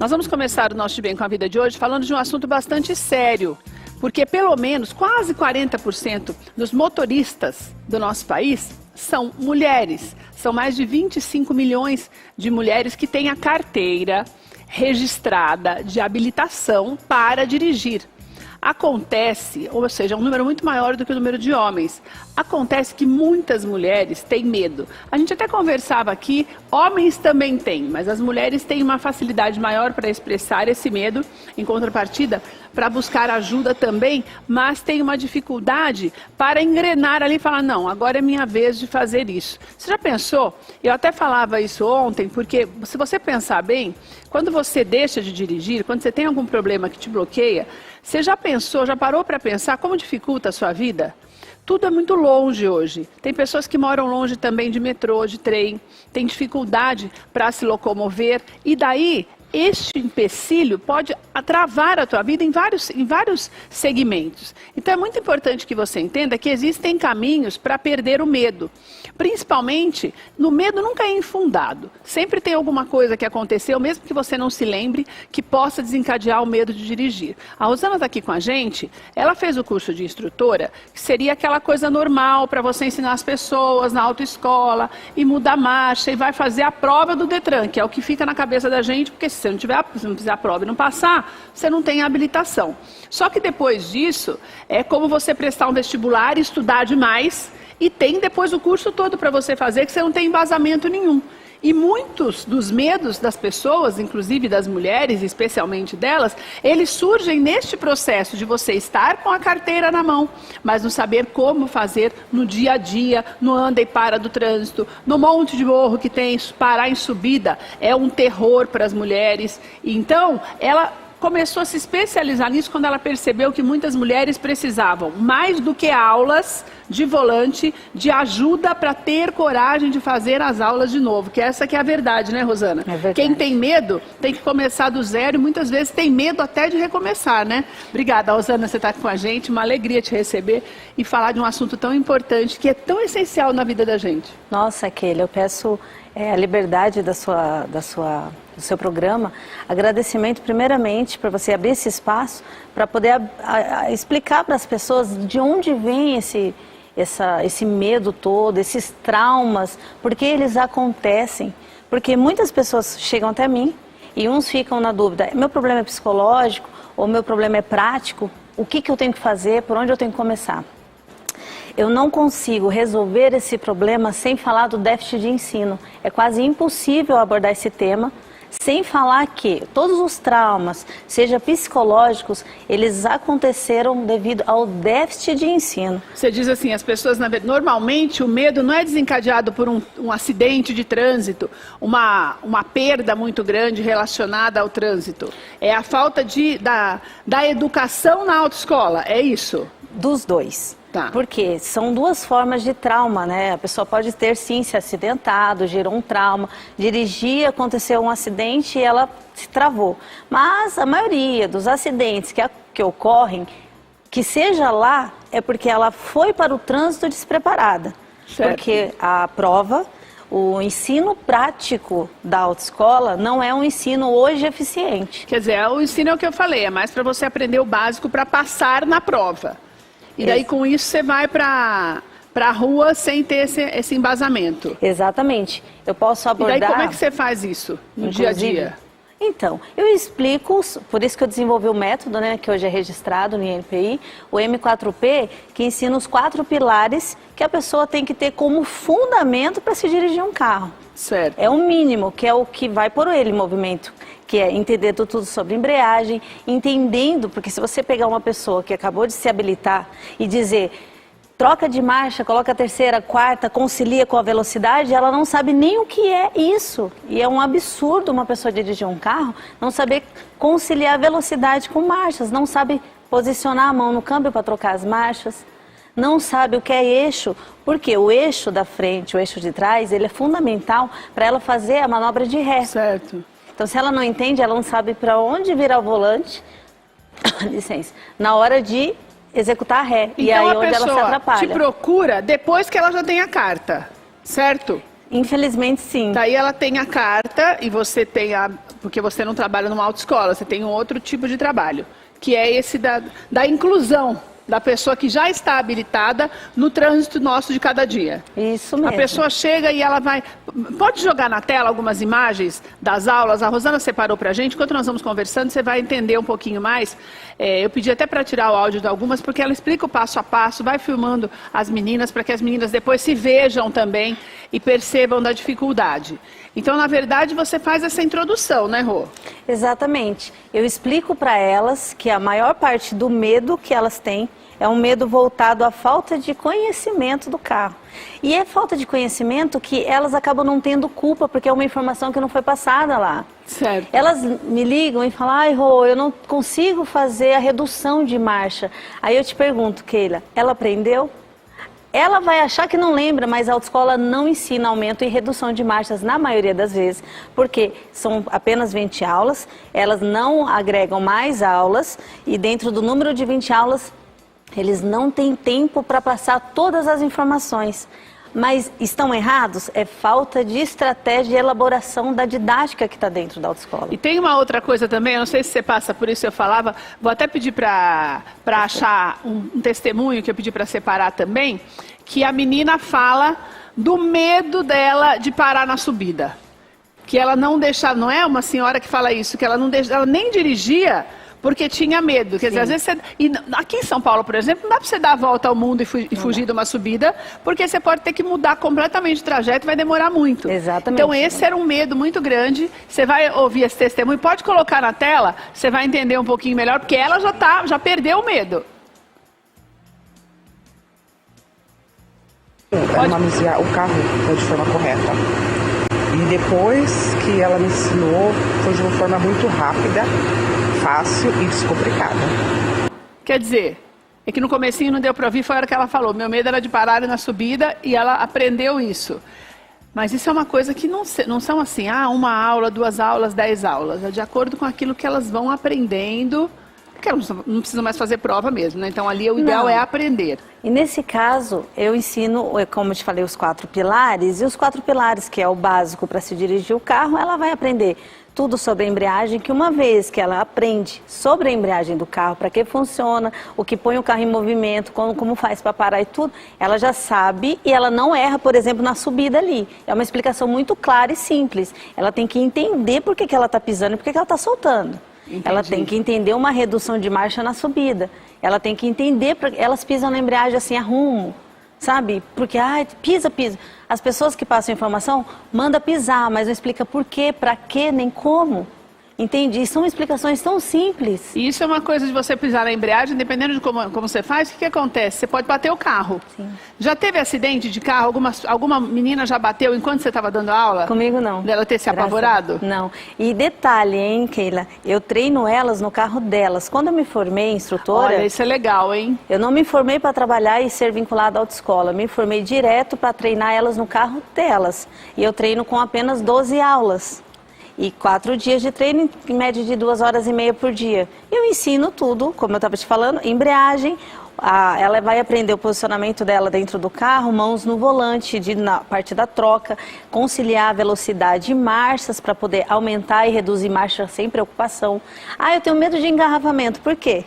Nós vamos começar o nosso De Bem com a Vida de hoje falando de um assunto bastante sério, porque pelo menos quase 40% dos motoristas do nosso país são mulheres. São mais de 25 milhões de mulheres que têm a carteira registrada de habilitação para dirigir. Acontece, ou seja, um número muito maior do que o número de homens. Acontece que muitas mulheres têm medo. A gente até conversava aqui, homens também têm, mas as mulheres têm uma facilidade maior para expressar esse medo, em contrapartida, para buscar ajuda também, mas tem uma dificuldade para engrenar ali e falar, não, agora é minha vez de fazer isso. Você já pensou? Eu até falava isso ontem, porque se você pensar bem, quando você deixa de dirigir, quando você tem algum problema que te bloqueia, você já pensou, já parou para pensar como dificulta a sua vida? Tudo é muito longe hoje. Tem pessoas que moram longe também de metrô, de trem, tem dificuldade para se locomover e daí este empecilho pode travar a tua vida em vários segmentos. Então é muito importante que você entenda que existem caminhos para perder o medo. Principalmente, no medo nunca é infundado. Sempre tem alguma coisa que aconteceu, mesmo que você não se lembre, que possa desencadear o medo de dirigir. A Rosana está aqui com a gente, ela fez o curso de instrutora, que seria aquela coisa normal para você ensinar as pessoas na autoescola, e muda a marcha, e vai fazer a prova do Detran, que é o que fica na cabeça da gente, porque se você não fizer a prova e não passar, você não tem habilitação. Só que depois disso, é como você prestar um vestibular e estudar demais, e tem depois o curso todo para você fazer, que você não tem embasamento nenhum. E muitos dos medos das pessoas, inclusive das mulheres, especialmente delas, eles surgem neste processo de você estar com a carteira na mão, mas não saber como fazer no dia a dia, no anda e para do trânsito, no monte de morro que tem, parar em subida, é um terror para as mulheres. Então, ela começou a se especializar nisso quando ela percebeu que muitas mulheres precisavam, mais do que aulas de volante, de ajuda para ter coragem de fazer as aulas de novo, que essa que é a verdade, né, Rosana? É verdade. Quem tem medo tem que começar do zero e muitas vezes tem medo até de recomeçar, né? Obrigada, Rosana, você está com a gente, uma alegria te receber e falar de um assunto tão importante, que é tão essencial na vida da gente. Nossa, Keila, eu peço a liberdade do seu programa, agradecimento primeiramente por você abrir esse espaço para poder explicar para as pessoas de onde vem esse medo todo, esses traumas, porque eles acontecem, porque muitas pessoas chegam até mim e uns ficam na dúvida, meu problema é psicológico ou meu problema é prático, o que eu tenho que fazer, por onde eu tenho que começar? Eu não consigo resolver esse problema sem falar do déficit de ensino. É quase impossível abordar esse tema sem falar que todos os traumas, seja psicológicos, eles aconteceram devido ao déficit de ensino. Você diz assim, as pessoas, normalmente o medo não é desencadeado por um acidente de trânsito, uma perda muito grande relacionada ao trânsito. É a falta da educação na autoescola, é isso? Dos dois. Tá. Porque são duas formas de trauma, né? A pessoa pode ter sim se acidentado, gerou um trauma, dirigir, aconteceu um acidente e ela se travou. Mas a maioria dos acidentes que ocorrem, que seja lá, é porque ela foi para o trânsito despreparada. Certo. Porque a prova, o ensino prático da autoescola não é um ensino hoje eficiente. Quer dizer, o ensino é o que eu falei, é mais para você aprender o básico para passar na prova. E daí com isso você vai para a rua sem ter esse embasamento. Exatamente. Eu posso abordar... E daí como é que você faz isso no dia a dia? Então, eu explico, por isso que eu desenvolvi o método, né, que hoje é registrado no INPI, o M4P, que ensina os 4 pilares que a pessoa tem que ter como fundamento para se dirigir um carro. Certo. É o mínimo, que é o que vai por ele em movimento, que é entender tudo sobre embreagem, entendendo, porque se você pegar uma pessoa que acabou de se habilitar e dizer, troca de marcha, coloca a terceira, quarta, concilia com a velocidade, ela não sabe nem o que é isso. E é um absurdo uma pessoa dirigir um carro, não saber conciliar a velocidade com marchas, não sabe posicionar a mão no câmbio para trocar as marchas. Não sabe o que é eixo, porque o eixo da frente, o eixo de trás, ele é fundamental para ela fazer a manobra de ré. Certo. Então, se ela não entende, ela não sabe para onde virar o volante, licença, na hora de executar a ré. Então, e aí a onde ela se pessoa atrapalha. te procura depois que ela já tem a carta, certo? Infelizmente, sim. Daí ela tem a carta e você tem porque você não trabalha numa autoescola, você tem um outro tipo de trabalho, que é esse da inclusão da pessoa que já está habilitada no trânsito nosso de cada dia. Isso mesmo. A pessoa chega e ela vai... Pode jogar na tela algumas imagens das aulas? A Rosana separou pra gente. Enquanto nós vamos conversando, você vai entender um pouquinho mais. Eu pedi até para tirar o áudio de algumas, porque ela explica o passo a passo, vai filmando as meninas, para que as meninas depois se vejam também e percebam da dificuldade. Então, na verdade, você faz essa introdução, né, Rô? Exatamente. Eu explico para elas que a maior parte do medo que elas têm é um medo voltado à falta de conhecimento do carro. E é falta de conhecimento que elas acabam não tendo culpa, porque é uma informação que não foi passada lá. Certo. Elas me ligam e falam, ai, Rô, eu não consigo fazer a redução de marcha. Aí eu te pergunto, Keila, ela aprendeu? Ela vai achar que não lembra, mas a autoescola não ensina aumento e redução de marchas na maioria das vezes, porque são apenas 20 aulas, elas não agregam mais aulas e dentro do número de 20 aulas, eles não têm tempo para passar todas as informações. Mas estão errados? É falta de estratégia e elaboração da didática que está dentro da autoescola. E tem uma outra coisa também, eu não sei se você passa por isso, eu falava, vou até pedir para achar um testemunho que eu pedi para separar também, que a menina fala do medo dela de parar na subida. Que ela não deixava, não é uma senhora que fala isso, que ela não deixa, ela nem dirigia porque tinha medo. Quer dizer, às vezes aqui em São Paulo, por exemplo, não dá para você dar a volta ao mundo e fugir de uma subida, porque você pode ter que mudar completamente o trajeto e vai demorar muito. Exatamente. Então esse era um medo muito grande. Você vai ouvir esse testemunho, pode colocar na tela, você vai entender um pouquinho melhor, porque ela já perdeu o medo. Manusear o carro de forma correta. E depois que ela me ensinou, foi de uma forma muito rápida, fácil e descomplicada. Quer dizer, é que no comecinho não deu para ouvir, foi a hora que ela falou. Meu medo era de parar na subida e ela aprendeu isso. Mas isso é uma coisa que não são assim, uma aula, 2 aulas, 10 aulas. É de acordo com aquilo que elas vão aprendendo, porque elas não precisam mais fazer prova mesmo, né? Então ali o ideal é aprender. E nesse caso, eu ensino, como eu te falei, os 4 pilares. E os 4 pilares, que é o básico para se dirigir o carro, ela vai aprender tudo sobre a embreagem, que uma vez que ela aprende sobre a embreagem do carro, para que funciona, o que põe o carro em movimento, como faz para parar e tudo, ela já sabe e ela não erra, por exemplo, na subida ali. É uma explicação muito clara e simples. Ela tem que entender por que ela está pisando e por que ela está soltando. Entendi. Ela tem que entender uma redução de marcha na subida. Ela tem que entender, elas pisam na embreagem assim, a rumo. Sabe? Porque, pisa. As pessoas que passam informação, manda pisar, mas não explica por quê, pra quê, nem como. Entende? E são explicações tão simples. E isso é uma coisa de você pisar na embreagem, dependendo de como você faz, o que acontece? Você pode bater o carro. Sim. Já teve acidente de carro? Alguma menina já bateu enquanto você estava dando aula? Comigo não. Dela ter se apavorado? Não. E detalhe, hein, Keila? Eu treino elas no carro delas. Quando eu me formei instrutora... Olha, isso é legal, hein? Eu não me formei para trabalhar e ser vinculada à autoescola. Me formei direto para treinar elas no carro delas. E eu treino com apenas 12 aulas. E 4 dias de treino, em média de 2h30 por dia. Eu ensino tudo, como eu estava te falando, embreagem. Ela vai aprender o posicionamento dela dentro do carro, mãos no volante, na parte da troca, conciliar velocidade e marchas para poder aumentar e reduzir marcha sem preocupação. Eu tenho medo de engarrafamento. Por quê?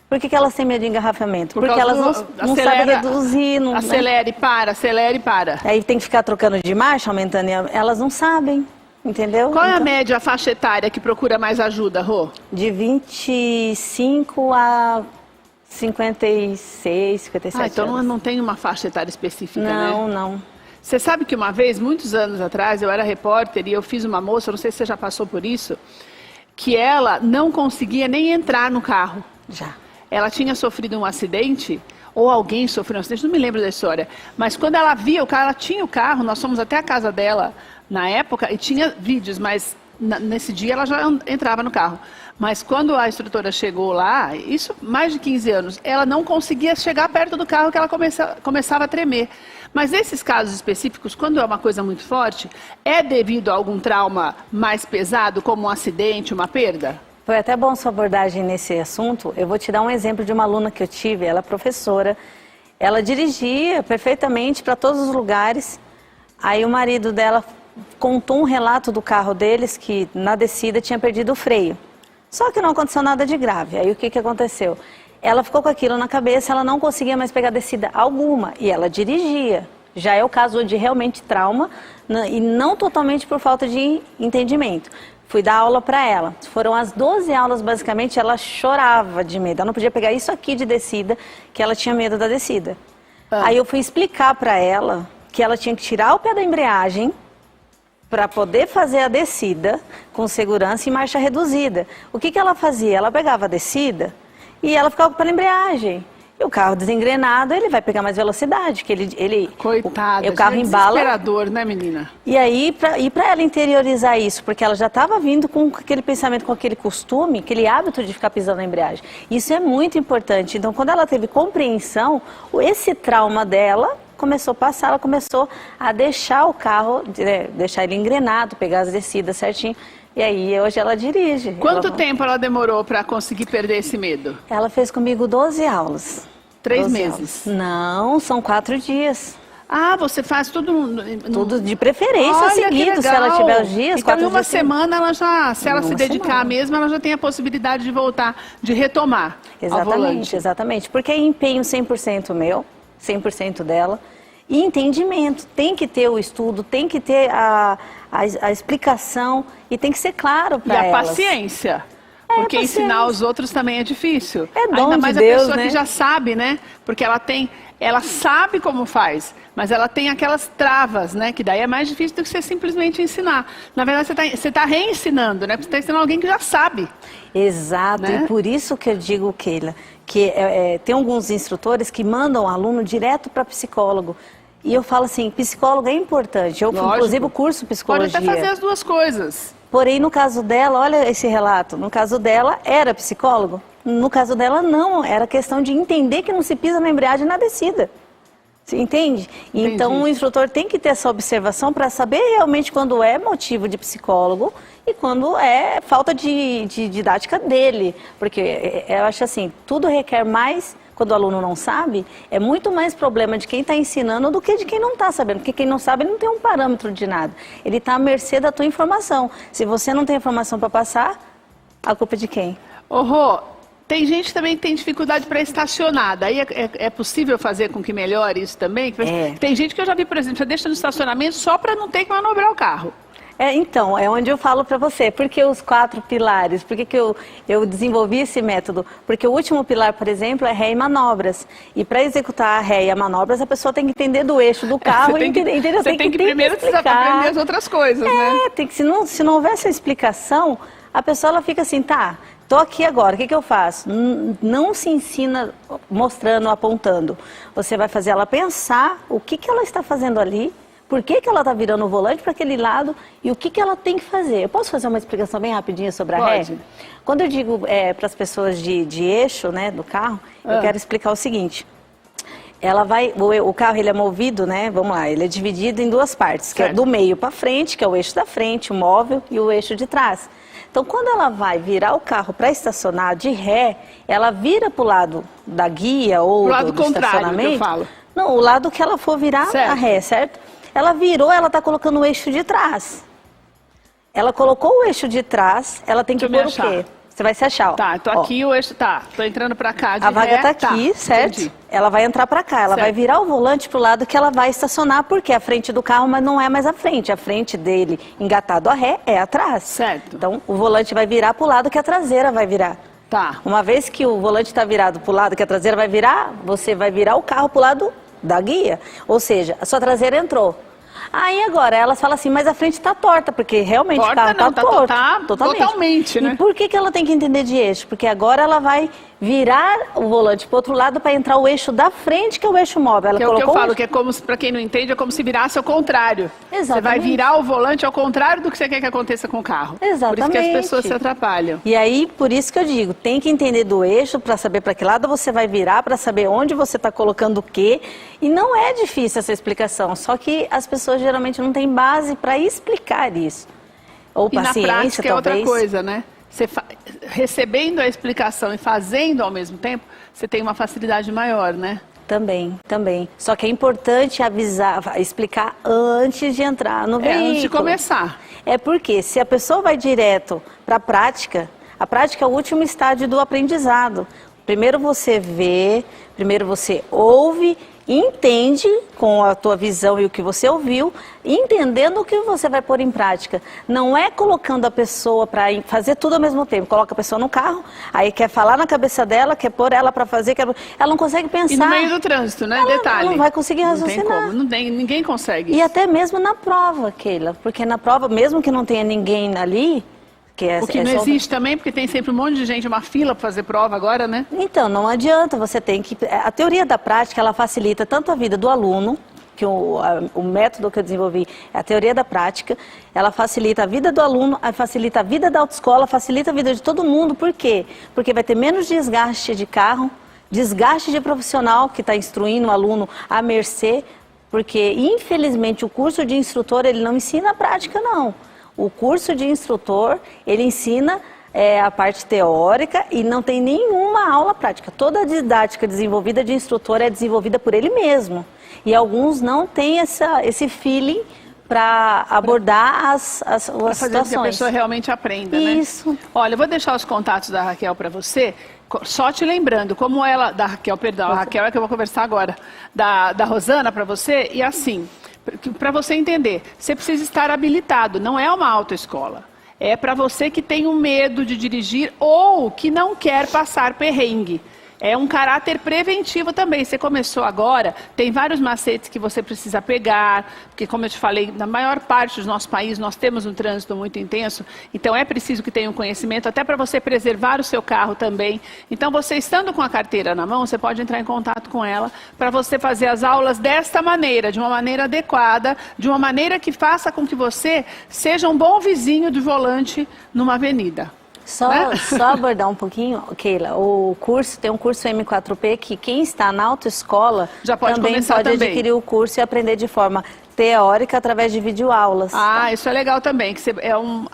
Por que elas têm medo de engarrafamento? Porque elas não sabem reduzir. Acelere, para. Aí tem que ficar trocando de marcha, aumentando, e elas não sabem. Entendeu? Qual é a média, a faixa etária que procura mais ajuda, Rô? De 25 a 56, 57 então anos. não tem uma faixa etária específica, não, né? Não. Você sabe que uma vez, muitos anos atrás, eu era repórter e eu fiz uma moça, não sei se você já passou por isso, que ela não conseguia nem entrar no carro. Já. Ela tinha sofrido um acidente, ou alguém sofreu um acidente, não me lembro da história. Mas quando ela via o carro, ela tinha o carro, nós fomos até a casa dela na época e tinha vídeos, mas nesse dia ela já entrava no carro. Mas quando a instrutora chegou lá, isso mais de 15 anos, ela não conseguia chegar perto do carro que ela começava a tremer. Mas nesses casos específicos, quando é uma coisa muito forte, é devido a algum trauma mais pesado, como um acidente, uma perda? Foi até bom sua abordagem nesse assunto. Eu vou te dar um exemplo de uma aluna que eu tive, ela é professora, ela dirigia perfeitamente para todos os lugares. Aí o marido dela contou um relato do carro deles que na descida tinha perdido o freio. Só que não aconteceu nada de grave. Aí o que aconteceu? Ela ficou com aquilo na cabeça, ela não conseguia mais pegar descida alguma e ela dirigia. Já é o caso de realmente trauma e não totalmente por falta de entendimento. Fui dar aula para ela. Foram as 12 aulas, basicamente, ela chorava de medo. Ela não podia pegar isso aqui de descida, que ela tinha medo da descida. Aí eu fui explicar para ela que ela tinha que tirar o pé da embreagem para poder fazer a descida com segurança e marcha reduzida. O que ela fazia? Ela pegava a descida e ela ficava com o pé na embreagem. E o carro desengrenado, ele vai pegar mais velocidade, que ele coitada, o carro embala. Desesperador, né, menina? E aí, para ela interiorizar isso, porque ela já estava vindo com aquele pensamento, com aquele costume, aquele hábito de ficar pisando na embreagem. Isso é muito importante. Então, quando ela teve compreensão, esse trauma dela começou a passar, ela começou a deixar o carro, deixar ele engrenado, pegar as descidas certinho. E aí, hoje ela dirige. Quanto tempo ela demorou para conseguir perder esse medo? Ela fez comigo 12 aulas. 3 meses? Aulas. Não, são 4 dias. Ah, você faz tudo... Tudo de preferência seguido, se ela tiver os dias. Então, em uma semana, ela já, se ela se dedicar mesmo, ela já tem a possibilidade de voltar, de retomar ao volante. Exatamente. Porque é empenho 100% meu, 100% dela. E entendimento. Tem que ter o estudo, tem que ter a explicação e tem que ser claro para elas. E a paciência. Porque ensinar os outros também é difícil. É dom Ainda mais de Deus, a pessoa né? que já sabe, né? Porque ela sabe como faz, mas ela tem aquelas travas, né? Que daí é mais difícil do que você simplesmente ensinar. Na verdade, você tá reensinando, né? Porque você está ensinando alguém que já sabe. Exato, né? E por isso que eu digo, Keila, que tem alguns instrutores que mandam o aluno direto para psicólogo. E eu falo assim, psicólogo é importante. Eu, inclusive, o curso psicologia. Pode até fazer as duas coisas. Porém, no caso dela, olha esse relato, no caso dela, era psicólogo. No caso dela, não. Era questão de entender que não se pisa na embreagem na descida. Você entende? Entendi. Então, o instrutor tem que ter essa observação para saber realmente quando é motivo de psicólogo e quando é falta de didática dele. Porque eu acho assim, tudo requer mais... Quando o aluno não sabe, é muito mais problema de quem está ensinando do que de quem não está sabendo. Porque quem não sabe, ele não tem um parâmetro de nada. Ele está à mercê da tua informação. Se você não tem informação para passar, a culpa é de quem? Ô, Rô, tem gente também que tem dificuldade para estacionar. Daí é possível fazer com que melhore isso também? Tem gente que eu já vi, por exemplo, você deixa no estacionamento só para não ter que manobrar o carro. Então, é onde eu falo para você, por que os 4 pilares? Por que eu desenvolvi esse método? Porque o último pilar, por exemplo, é ré e manobras. E para executar a ré e a manobras, a pessoa tem que entender do eixo do carro. Você tem que primeiro aprender as outras coisas, né? Se não houver essa explicação, a pessoa ela fica assim, tá, tô aqui agora, o que eu faço? Não se ensina mostrando, apontando. Você vai fazer ela pensar o que ela está fazendo ali, por que ela está virando o volante para aquele lado e o que ela tem que fazer. Eu posso fazer uma explicação bem rapidinha sobre a ré? Quando eu digo para as pessoas de eixo, né, do carro, eu quero explicar o seguinte. O carro ele é movido, né, vamos lá, ele é dividido em 2 partes, que é do meio para frente, que é o eixo da frente, o móvel, e o eixo de trás. Então, quando ela vai virar o carro para estacionar de ré, ela vira para o lado da guia ou do estacionamento. Que eu falo. Não, o lado que ela for virar a ré, certo? Ela virou, ela está colocando o eixo de trás. Ela colocou o eixo de trás, ela tem que pôr o quê? Você vai se achar, ó. Tá, tô aqui, o eixo tá. Tô entrando pra cá de ré. A vaga tá aqui, certo? Entendi. Ela vai entrar pra cá, ela vai virar o volante pro lado que ela vai estacionar, porque é a frente do carro, mas não é mais a frente dele engatado a ré é atrás. Certo. Então, o volante vai virar pro lado que a traseira vai virar. Tá. Uma vez que o volante está virado pro lado que a traseira vai virar, você vai virar o carro pro lado da guia. Ou seja, a sua traseira entrou. Aí agora, ela fala assim, mas a frente está torta, porque realmente o carro está torto. Totalmente, né? E por que ela tem que entender de eixo? Porque agora ela vai virar o volante para o outro lado para entrar o eixo da frente, que é o eixo móvel. Ela que é o que eu falo, que é como, para quem não entende, é como se virasse ao contrário. Exatamente. Você vai virar o volante ao contrário do que você quer que aconteça com o carro. Exatamente. Por isso que as pessoas se atrapalham. E aí, por isso que eu digo, tem que entender do eixo para saber para que lado você vai virar, para saber onde você está colocando o quê. E não é difícil essa explicação, só que as pessoas geralmente não têm base para explicar isso. Ou paciência, e na prática talvez. É outra coisa, né? Você recebendo a explicação e fazendo ao mesmo tempo, você tem uma facilidade maior, né? Também, também. Só que é importante avisar, explicar antes de entrar no veículo. Antes de começar. É porque se a pessoa vai direto para a prática é o último estágio do aprendizado. Primeiro você vê, primeiro você ouve, entende com a tua visão e o que você ouviu, entendendo o que você vai pôr em prática. Não é colocando a pessoa para fazer tudo ao mesmo tempo. Coloca a pessoa no carro, aí quer falar na cabeça dela, quer pôr ela para fazer, ela não consegue pensar. E no meio do trânsito, né? Detalhe. Ela não vai conseguir raciocinar. Não tem como, ninguém consegue. E até mesmo na prova, Keila, porque na prova, mesmo que não tenha ninguém ali... O que não existe também, porque tem sempre um monte de gente, uma fila para fazer prova agora, né? Então, não adianta, você tem que... A teoria da prática, ela facilita tanto a vida do aluno, que o método que eu desenvolvi é a teoria da prática, ela facilita a vida do aluno, facilita a vida da autoescola, facilita a vida de todo mundo. Por quê? Porque vai ter menos desgaste de carro, desgaste de profissional que está instruindo o aluno à mercê, porque, infelizmente, o curso de instrutor, ele não ensina a prática, não. O curso de instrutor, ele ensina a parte teórica e não tem nenhuma aula prática. Toda a didática desenvolvida de instrutor é desenvolvida por ele mesmo. E alguns não têm esse feeling para abordar as situações. Fazer com que a pessoa realmente aprenda, né? Isso. Olha, eu vou deixar os contatos da Raquel para você. Só te lembrando, como ela... Da Raquel, perdão, a Raquel é que eu vou conversar agora. Da Rosana para você, e assim... Para você entender, você precisa estar habilitado, não é uma autoescola. É para você que tem um medo de dirigir ou que não quer passar perrengue. É um caráter preventivo também. Você começou agora, tem vários macetes que você precisa pegar, porque como eu te falei, na maior parte dos nossos países nós temos um trânsito muito intenso, então é preciso que tenha um conhecimento, até para você preservar o seu carro também. Então você estando com a carteira na mão, você pode entrar em contato com ela para você fazer as aulas desta maneira, de uma maneira adequada, de uma maneira que faça com que você seja um bom vizinho do volante numa avenida. Só abordar um pouquinho, Keila, tem um curso M4P que quem está na autoescola já pode também pode adquirir o curso e aprender de forma teórica através de videoaulas. Ah, isso é legal também, que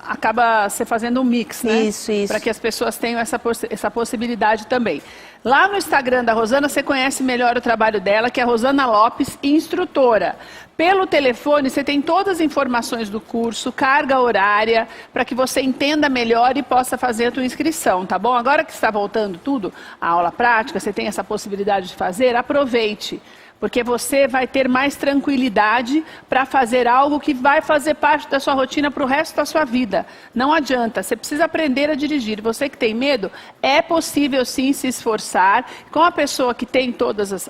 acaba você fazendo um mix, né? Isso. Para que as pessoas tenham essa possibilidade também. Lá no Instagram da Rosana, você conhece melhor o trabalho dela, que é a Rosana Lopes, instrutora. Pelo telefone, você tem todas as informações do curso, carga horária, para que você entenda melhor e possa fazer a tua inscrição, tá bom? Agora que está voltando tudo, a aula prática, você tem essa possibilidade de fazer, aproveite. Porque você vai ter mais tranquilidade para fazer algo que vai fazer parte da sua rotina para o resto da sua vida. Não adianta, você precisa aprender a dirigir. Você que tem medo, é possível sim se esforçar. Com a pessoa que tem todas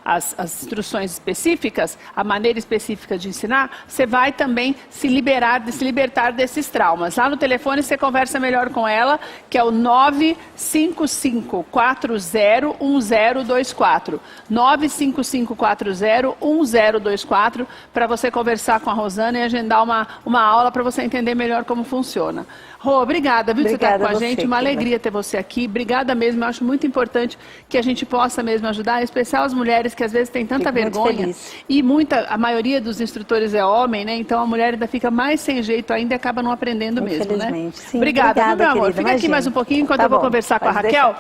as instruções específicas, a maneira específica de ensinar, você vai também se libertar desses traumas. Lá no telefone você conversa melhor com ela, que é o 955401024. 955401024 para você conversar com a Rosana e agendar uma aula para você entender melhor como funciona. Rô, obrigada, viu, de você estar com a gente, uma alegria ter você aqui, obrigada mesmo, eu acho muito importante que a gente possa mesmo ajudar, em especial as mulheres que às vezes têm tanta vergonha e a maioria dos instrutores é homem, né, então a mulher ainda fica mais sem jeito ainda e acaba não aprendendo mesmo, né? Sim, obrigada, viu, meu amor? Fica aqui mais um pouquinho enquanto eu vou conversar com a Raquel.